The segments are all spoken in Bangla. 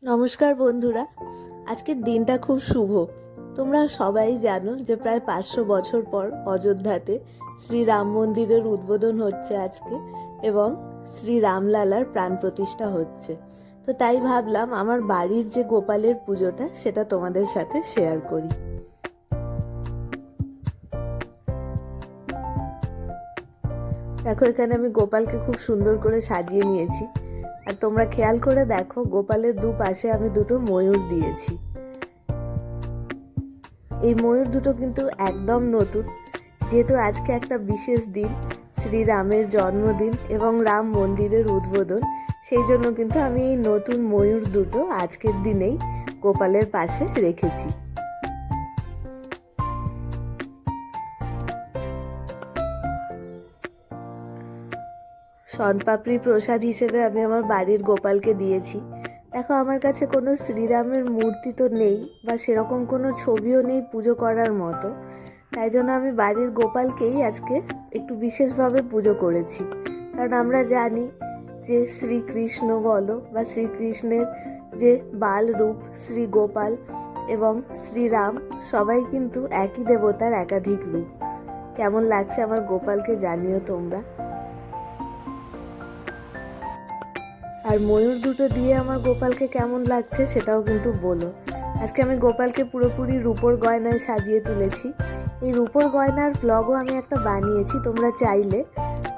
নমস্কার বন্ধুরা, আজকের দিনটা খুব শুভ। তোমরা সবাই জানো যে প্রায় 500 বছর পর অযোধ্যাতে শ্রী রাম মন্দিরের উদ্বোধন হচ্ছে আজকে, এবং শ্রী রামলালার প্রাণ প্রতিষ্ঠা হচ্ছে। তো তাই ভাবলাম আমার বাড়ির যে গোপালের পুজোটা সেটা তোমাদের সাথে শেয়ার করি। দেখো, এখানে আমি গোপালকে খুব সুন্দর করে সাজিয়ে নিয়েছি। আর তোমরা খেয়াল করে দেখো, গোপালের দুপাশে আমি দুটো ময়ূর দিয়েছি। এই ময়ূর দুটো কিন্তু একদম নতুন, যেহেতু আজকে একটা বিশেষ দিন, শ্রীরামের জন্মদিন এবং রাম মন্দিরের উদ্বোধন। সেই জন্য কিন্তু আমি এই নতুন ময়ূর দুটো আজকের দিনেই গোপালের পাশে রেখেছি। শনপাপড়ি প্রসাদ হিসেবে আমি আমার বাড়ির গোপালকে দিয়েছি। দেখো, আমার কাছে কোনো শ্রীরামের মূর্তি তো নেই, বা সেরকম কোনো ছবিও নেই পুজো করার মতো। তাই জন্য আমি বাড়ির গোপালকেই আজকে একটু বিশেষভাবে পুজো করেছি। কারণ আমরা জানি যে শ্রীকৃষ্ণ বলো বা শ্রীকৃষ্ণের যে বাল রূপ শ্রী গোপাল এবং শ্রীরাম, সবাই কিন্তু একই দেবতার একাধিক রূপ। কেমন লাগছে আমার গোপালকে জানিও তোমরা। আর ময়ূর দুটো দিয়ে আমার গোপালকে কেমন লাগছে সেটাও কিন্তু বলো। আজকে আমি গোপালকে পুরোপুরি রূপোর গয়নায় সাজিয়ে তুলেছি। এই রূপোর গয়নার ব্লগও আমি একটা বানিয়েছি, তোমরা চাইলে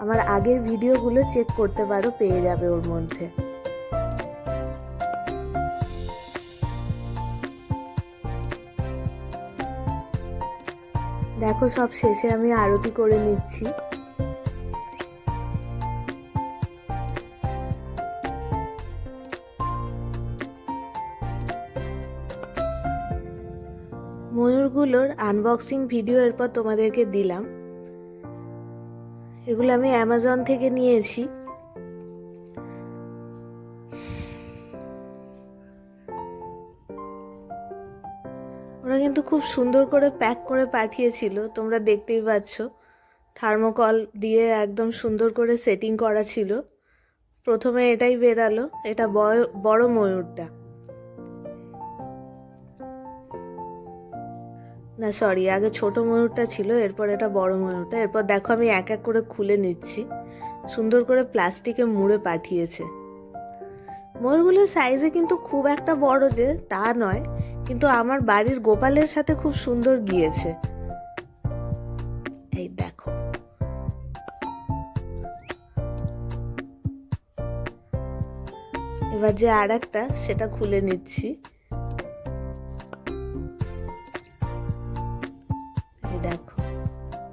আমার আগের ভিডিওগুলো চেক করতে পারো, পেয়ে যাবে ওর মধ্যে। দেখো, সব শেষে আমি আরতি করে নিচ্ছি। ময়ূরগুলোর আনবক্সিং ভিডিও এরপর তোমাদেরকে দিলাম। এগুলো আমি অ্যামাজন থেকে নিয়েছি। ওরা কিন্তু খুব সুন্দর করে প্যাক করে পাঠিয়েছিল, তোমরা দেখতেই পাচ্ছ। থার্মোকল দিয়ে একদম সুন্দর করে সেটিং করা ছিল। প্রথমে এটাই বেরালো, এটা বড় ময়ূরটা, না সরি, আগে ছোট ময়ূরটা ছিল, এরপর এটা বড় ময়ূরটা। এরপর দেখো, আমি এক এক করে খুলে নিচ্ছি। সুন্দর করে প্লাস্টিকে মুড়ে পাঠিয়েছে। ময়ূরগুলোর সাইজে কিন্তু খুব একটা বড় যে তা নয়, কিন্তু আমার বাড়ির গোপালের সাথে খুব সুন্দর গিয়েছে। এই দেখো, এবার যে আর একটা সেটা খুলে নিচ্ছি। এই দেখো,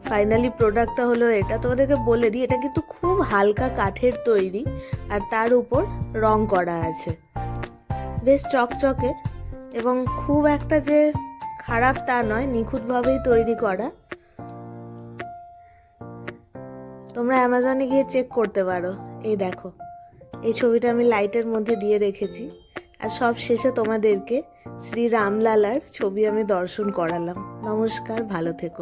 ফাইনালি প্রোডাক্টটা হলো এটা। তোমাদেরকে বলে দিই, এটা কিন্তু খুব হালকা কাঠের তৈরি, আর তার উপর রং করা আছে, বেশ চকচকে, এবং খুব একটা যে খারাপ তা নয়, নিখুঁতভাবেই তৈরি করা। তোমরা অ্যামাজনে গিয়ে চেক করতে পারো। এই দেখো, এই ছবিটা আমি লাইটের মধ্যে দিয়ে রেখেছি। আর সব শেষে তোমাদেরকে শ্রী রামলালার ছবি আমি দর্শন করালাম। নমস্কার, ভালো থেকো।